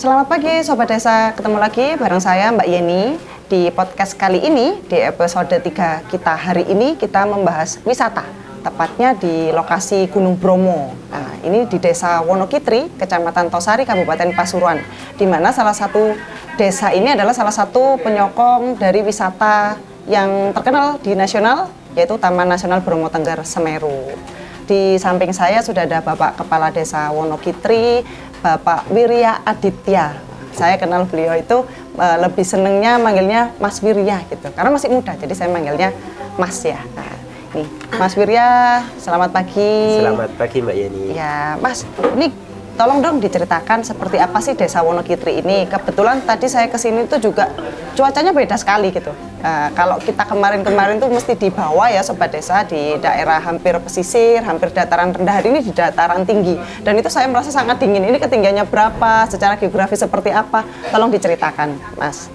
Selamat pagi Sobat Desa, ketemu lagi bareng saya Mbak Yeni. Di podcast kali ini, di episode 3 kita hari ini, kita membahas wisata, tepatnya di lokasi Gunung Bromo. Nah, ini di Desa Wonokitri, Kecamatan Tosari, Kabupaten Pasuruan, di mana salah satu desa ini adalah salah satu penyokong dari wisata yang terkenal di nasional, yaitu Taman Nasional Bromo Tengger Semeru. Di samping saya sudah ada Bapak Kepala Desa Wonokitri, Bapak Wirya Aditya. Saya kenal beliau itu lebih senengnya manggilnya Mas Wirya gitu, karena masih muda, jadi saya manggilnya Mas ya. Nah, nih Mas Wirya, selamat pagi. Selamat pagi Mbak Yeni. Ya Mas, ini tolong dong diceritakan seperti apa sih Desa Wonokitri ini. Kebetulan tadi saya kesini tuh juga cuacanya beda sekali gitu. Kalau kita kemarin-kemarin tuh mesti di bawah ya Sobat Desa, di daerah hampir pesisir, hampir dataran rendah, hari ini di dataran tinggi. Dan itu saya merasa sangat dingin. Ini ketinggiannya berapa, secara geografis seperti apa? Tolong diceritakan Mas.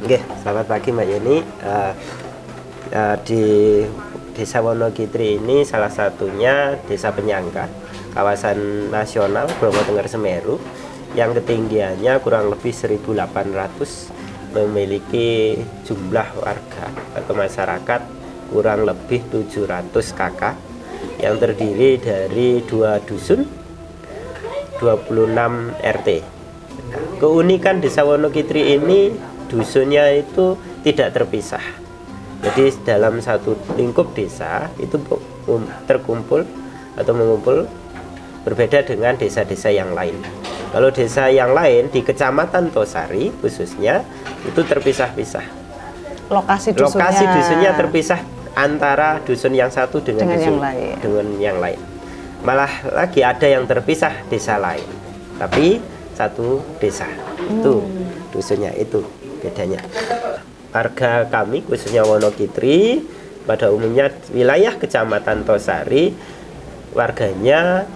Oke, selamat pagi Mbak Yeni. Di Desa Wonokitri ini salah satunya desa penyangga kawasan nasional Bromo Tengger Semeru yang ketinggiannya kurang lebih 1.800, memiliki jumlah warga atau masyarakat kurang lebih 700 kakak yang terdiri dari 2 dusun, 26 RT. Keunikan Desa Wonokitri ini, dusunnya itu tidak terpisah. Jadi dalam satu lingkup desa itu terkumpul atau mengumpul, berbeda dengan desa-desa yang lain. Kalau desa yang lain di Kecamatan Tosari khususnya itu terpisah-pisah. Lokasi dusunnya terpisah antara dusun yang satu dengan yang lain. Malah lagi ada yang terpisah desa lain, tapi satu desa. Itu dusunnya, itu bedanya. Warga kami khususnya Wonokitri pada umumnya wilayah Kecamatan Tosari warganya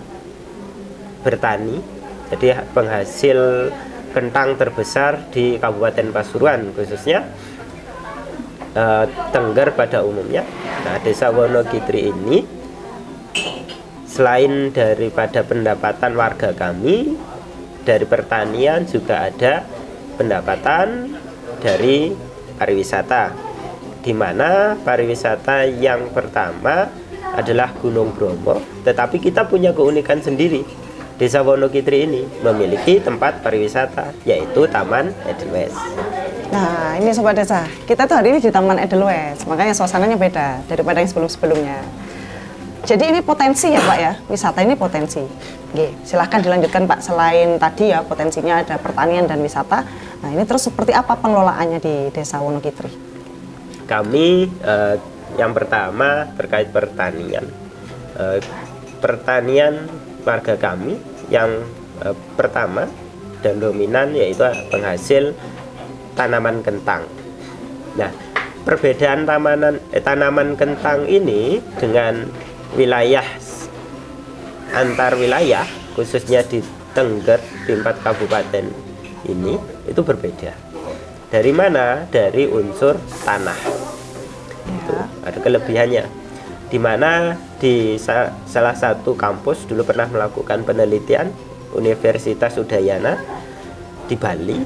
bertani, jadi penghasil kentang terbesar di Kabupaten Pasuruan khususnya Tengger pada umumnya. Nah, Desa Wonokitri ini selain daripada pendapatan warga kami dari pertanian, juga ada pendapatan dari pariwisata, di mana pariwisata yang pertama adalah Gunung Bromo, tetapi kita punya keunikan sendiri. Desa Wonokitri ini memiliki tempat pariwisata, yaitu Taman Edelweiss. Nah, ini Sobat Desa, kita tuh hari ini di Taman Edelweiss, makanya suasananya beda daripada yang sebelum-sebelumnya. Jadi ini potensi ya Pak ya, wisata ini potensi. Oke, silahkan dilanjutkan Pak, selain tadi ya potensinya ada pertanian dan wisata. Nah ini terus seperti apa pengelolaannya di Desa Wonokitri? Kami yang pertama terkait pertanian. Pertanian warga kami yang pertama dan dominan yaitu penghasil tanaman kentang. Nah, perbedaan tanaman kentang ini dengan wilayah antar wilayah khususnya di Tengger, di 4 kabupaten ini itu berbeda. Dari mana? Dari unsur tanah. Itu ada kelebihannya. Di mana di salah satu kampus dulu pernah melakukan penelitian Universitas Udayana di Bali,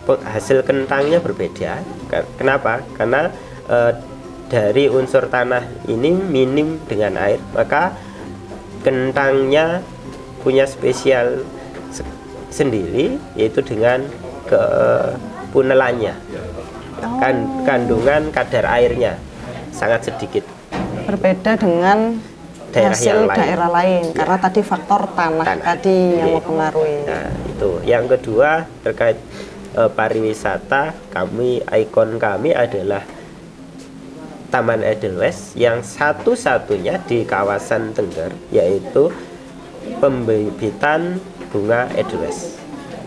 hasil kentangnya berbeda. Kenapa? Karena dari unsur tanah ini minim dengan air, maka kentangnya punya spesial sendiri, yaitu dengan kepunelannya. Kandungan kadar airnya sangat sedikit. Berbeda dengan daerah lain. Karena tadi faktor tanah tadi yang mempengaruhi. Nah, itu. Yang kedua terkait pariwisata, ikon kami adalah Taman Edelweiss yang satu-satunya di kawasan Tengger, yaitu pembibitan bunga Edelweiss.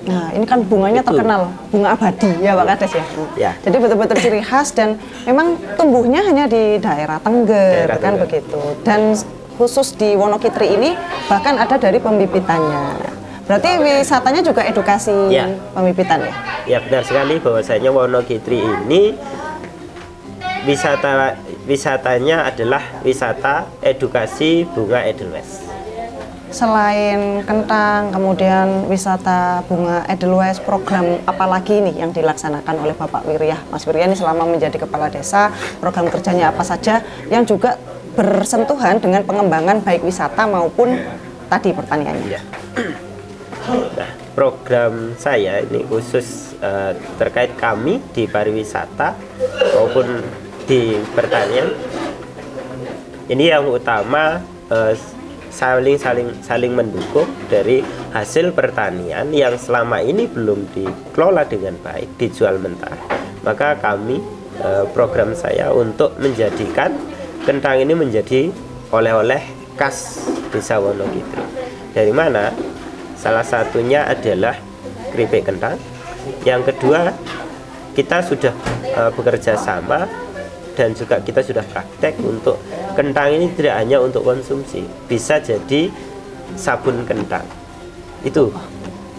Nah, ini kan bunganya terkenal, bunga abadi ya Pak Kades ya. Ya. Jadi betul-betul ciri khas dan memang tumbuhnya hanya di daerah Tengger, kan begitu. Dan khusus di Wonokitri ini bahkan ada dari pembibitannya. Berarti wisatanya juga edukasi pembibitan ya? Ya benar sekali, bahwasanya Wonokitri ini wisatanya adalah wisata edukasi bunga Edelweiss. selain kentang, kemudian wisata bunga Edelweiss, program apa lagi nih yang dilaksanakan oleh Bapak Wiryah? Mas Wiryah ini selama menjadi kepala desa, program kerjanya apa saja yang juga bersentuhan dengan pengembangan baik wisata maupun tadi pertaniannya? Ya. Nah, program saya ini khusus terkait kami di pariwisata maupun di pertanian. Ini yang utama saling mendukung dari hasil pertanian yang selama ini belum dikelola dengan baik, dijual mentah. Maka kami program saya untuk menjadikan kentang ini menjadi oleh-oleh khas Desa Wonogiri. Dari mana? Salah satunya adalah keripik kentang. Yang kedua, kita sudah bekerja sama dan juga kita sudah praktek untuk kentang ini tidak hanya untuk konsumsi, bisa jadi sabun kentang. Itu.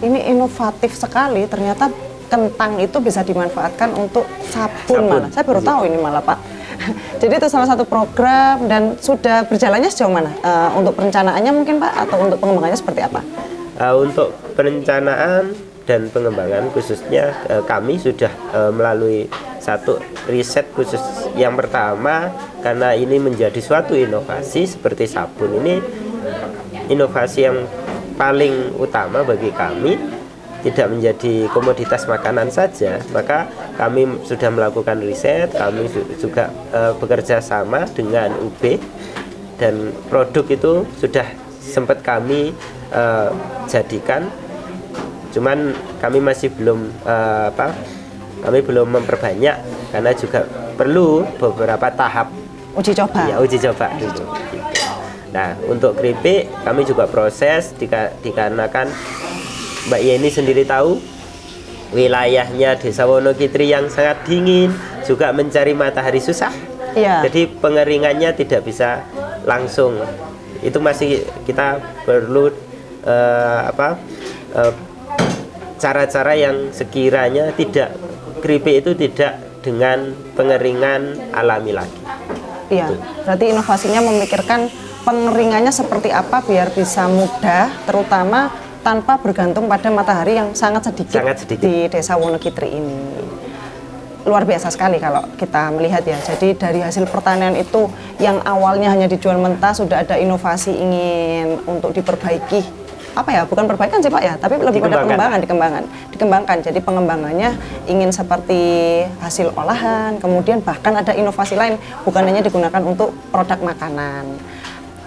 Ini inovatif sekali, ternyata kentang itu bisa dimanfaatkan untuk sabun malah. Saya baru tahu ini malah, Pak. Jadi itu salah satu program dan sudah berjalannya sejauh mana? Untuk perencanaannya mungkin, Pak, atau untuk pengembangannya seperti apa? Untuk perencanaan dan pengembangan khususnya kami sudah melalui satu riset khusus. Yang pertama, karena ini menjadi suatu inovasi seperti sabun ini, inovasi yang paling utama bagi kami, tidak menjadi komoditas makanan saja, maka kami sudah melakukan riset, kami juga bekerja sama dengan UB, dan produk itu sudah sempat kami jadikan, cuman kami masih belum kami belum memperbanyak karena juga perlu beberapa tahap uji coba. Ya, uji coba dulu. Nah, untuk keripik kami juga proses dikarenakan Mbak Yeni sendiri tahu wilayahnya Desa Wonogiri yang sangat dingin, juga mencari matahari susah. Iya. Jadi pengeringannya tidak bisa langsung. Itu masih kita perlu cara-cara yang sekiranya keripik itu tidak dengan pengeringan alami lagi. Iya, berarti inovasinya memikirkan pengeringannya seperti apa biar bisa mudah, terutama tanpa bergantung pada matahari yang sangat sedikit di Desa Wonogiri ini. Luar biasa sekali kalau kita melihat ya. Jadi dari hasil pertanian itu yang awalnya hanya dijual mentah, sudah ada inovasi ingin untuk diperbaiki. Apa ya, bukan perbaikan sih Pak ya, tapi lebih pada dikembangkan. Jadi pengembangannya ingin seperti hasil olahan, kemudian bahkan ada inovasi lain, bukan hanya digunakan untuk produk makanan.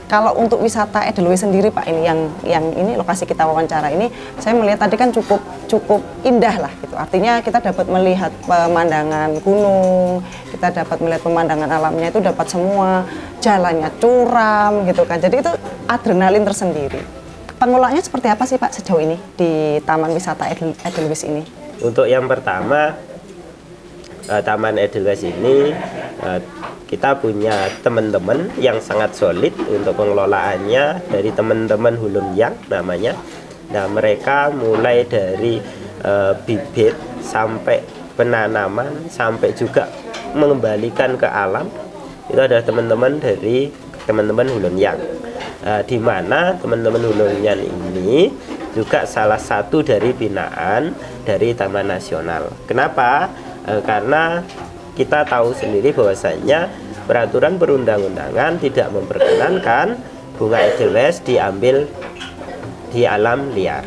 Kalau untuk wisata Edelweiss sendiri Pak, ini yang ini lokasi kita wawancara ini, saya melihat tadi kan cukup indah lah gitu. Artinya kita dapat melihat pemandangan gunung, kita dapat melihat pemandangan alamnya itu dapat semua, jalannya curam gitu kan. Jadi itu adrenalin tersendiri. Pengelolaannya seperti apa sih Pak sejauh ini di Taman Wisata Edelweiss ini? Untuk yang pertama, Taman Edelweiss ini kita punya teman-teman yang sangat solid untuk pengelolaannya, dari teman-teman Hulunjang namanya. Nah, mereka mulai dari bibit sampai penanaman sampai juga mengembalikan ke alam, itu adalah teman-teman dari teman-teman Hulunjang. Di mana teman-teman Hulunjang ini juga salah satu dari binaan dari Taman Nasional. Kenapa? Karena kita tahu sendiri bahwasanya peraturan perundang-undangan tidak memperkenankan bunga Edelweiss diambil di alam liar.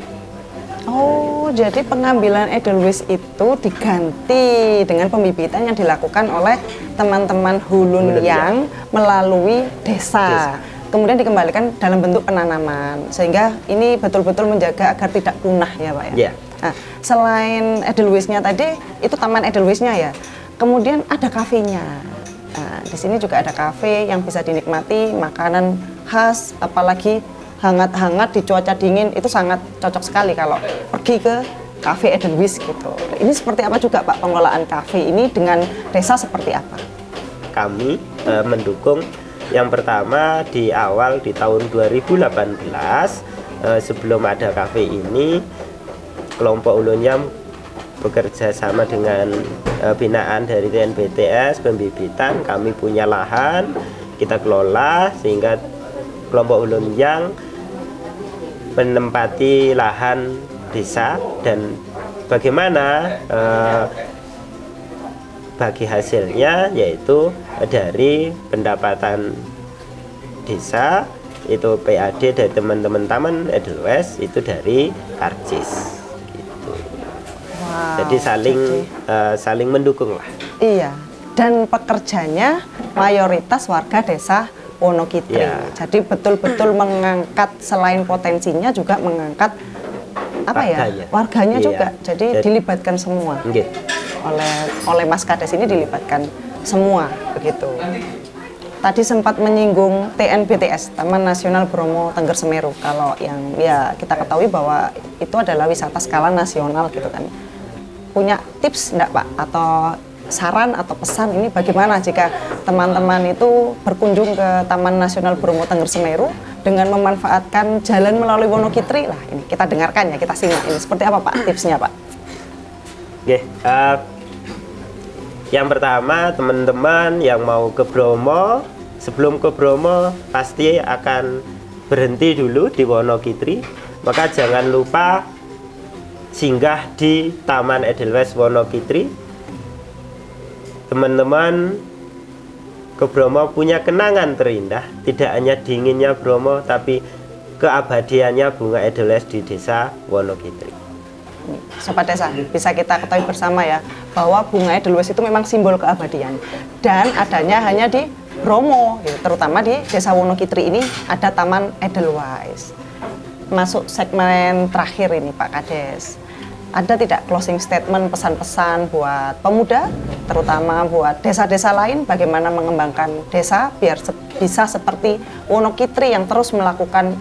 Oh, jadi pengambilan Edelweiss itu diganti dengan pembibitan yang dilakukan oleh teman-teman Hulunjang melalui desa. Kemudian dikembalikan dalam bentuk penanaman, sehingga ini betul-betul menjaga agar tidak punah ya Pak ya. Yeah. Nah, selain Edelweiss-nya tadi, itu Taman Edelweiss-nya ya. Kemudian ada kafenya. Nah, di sini juga ada kafe yang bisa dinikmati makanan khas, apalagi hangat-hangat di cuaca dingin, itu sangat cocok sekali kalau pergi ke kafe Edelweiss gitu. Ini seperti apa juga Pak pengelolaan kafe ini dengan desa seperti apa? Kami mendukung. Yang pertama, di awal di tahun 2018 sebelum ada kafe ini, kelompok Hulunjang bekerja sama dengan binaan dari TNBTS pembibitan. Kami punya lahan, kita kelola sehingga kelompok Hulunjang menempati lahan desa dan bagaimana bagi hasilnya, yaitu dari pendapatan desa itu PAD dari teman-teman Taman Edelweiss, itu dari Karcis gitu. Wow, jadi saling mendukung lah. Iya, dan pekerjanya mayoritas warga desa Wonokitri. Ya. Jadi betul-betul mengangkat, selain potensinya juga mengangkat warganya Iya. juga. Jadi dilibatkan semua. Gitu. Oleh Mas Kades ini dilibatkan semua begitu. Tadi sempat menyinggung TNBTS, Taman Nasional Bromo Tengger Semeru. Kalau yang ya kita ketahui bahwa itu adalah wisata skala nasional gitu kan. Punya tips enggak Pak, atau saran atau pesan ini bagaimana jika teman-teman itu berkunjung ke Taman Nasional Bromo Tengger Semeru dengan memanfaatkan jalan melalui Wonokitri? Lah ini kita dengarkan ya, kita simak ini seperti apa Pak tipsnya Pak? Oke, yang pertama teman-teman yang mau ke Bromo, sebelum ke Bromo pasti akan berhenti dulu di Wonokitri, maka jangan lupa singgah di Taman Edelweiss Wonokitri. Teman-teman ke Bromo punya kenangan terindah, tidak hanya dinginnya Bromo tapi keabadiannya bunga Edelweiss di desa Wonokitri. Sobat Desa, bisa kita ketahui bersama ya bahwa bunga Edelweiss itu memang simbol keabadian dan adanya hanya di Bromo, gitu. Terutama di desa Wonokitri ini ada Taman Edelweiss. Masuk segmen terakhir ini Pak Kades, ada tidak closing statement, pesan-pesan buat pemuda, terutama buat desa-desa lain, bagaimana mengembangkan desa biar bisa seperti Wonokitri yang terus melakukan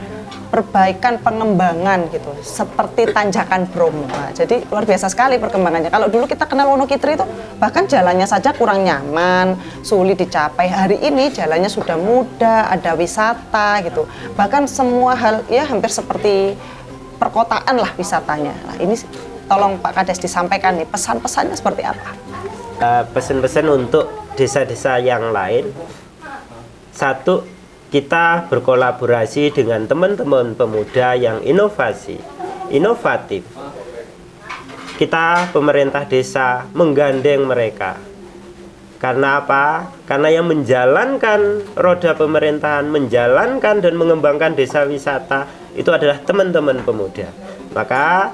perbaikan pengembangan gitu, seperti tanjakan Bromo. Nah, jadi luar biasa sekali perkembangannya. Kalau dulu kita kenal Wonokitri itu bahkan jalannya saja kurang nyaman, sulit dicapai. Hari ini jalannya sudah mudah, ada wisata gitu. Bahkan semua hal ya hampir seperti perkotaan lah wisatanya. Nah, ini tolong Pak Kades disampaikan nih pesan-pesannya seperti apa? Pesan-pesan untuk desa-desa yang lain. Satu, kita berkolaborasi dengan teman-teman pemuda yang inovatif. Kita pemerintah desa menggandeng mereka. Karena apa? Karena yang menjalankan roda pemerintahan, menjalankan dan mengembangkan desa wisata itu adalah teman-teman pemuda. Maka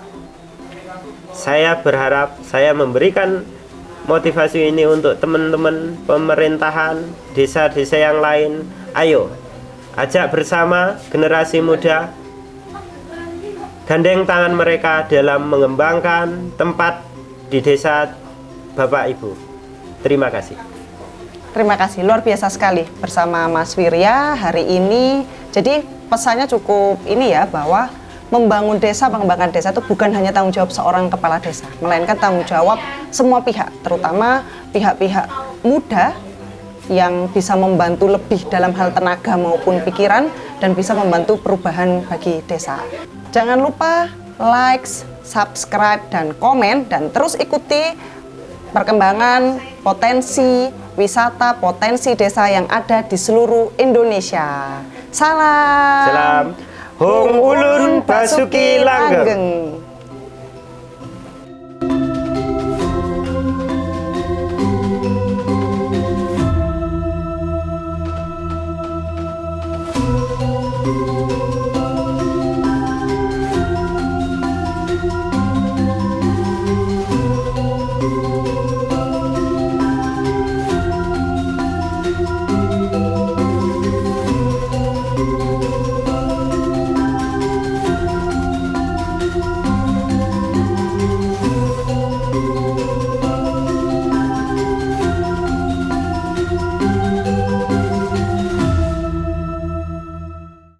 saya berharap saya memberikan motivasi ini untuk teman-teman pemerintahan desa-desa yang lain. Ayo, ajak bersama generasi muda, gandeng tangan mereka dalam mengembangkan tempat di desa Bapak Ibu. Terima kasih. Terima kasih, luar biasa sekali bersama Mas Wirya hari ini. Jadi pesannya cukup ini ya, bahwa membangun desa, pengembangan desa itu bukan hanya tanggung jawab seorang kepala desa, melainkan tanggung jawab semua pihak, terutama pihak-pihak muda yang bisa membantu lebih dalam hal tenaga maupun pikiran dan bisa membantu perubahan bagi desa. Jangan lupa like, subscribe, dan komen, dan terus ikuti perkembangan potensi wisata, potensi desa yang ada di seluruh Indonesia. Salam Hung Ulun Basuki Langgeng.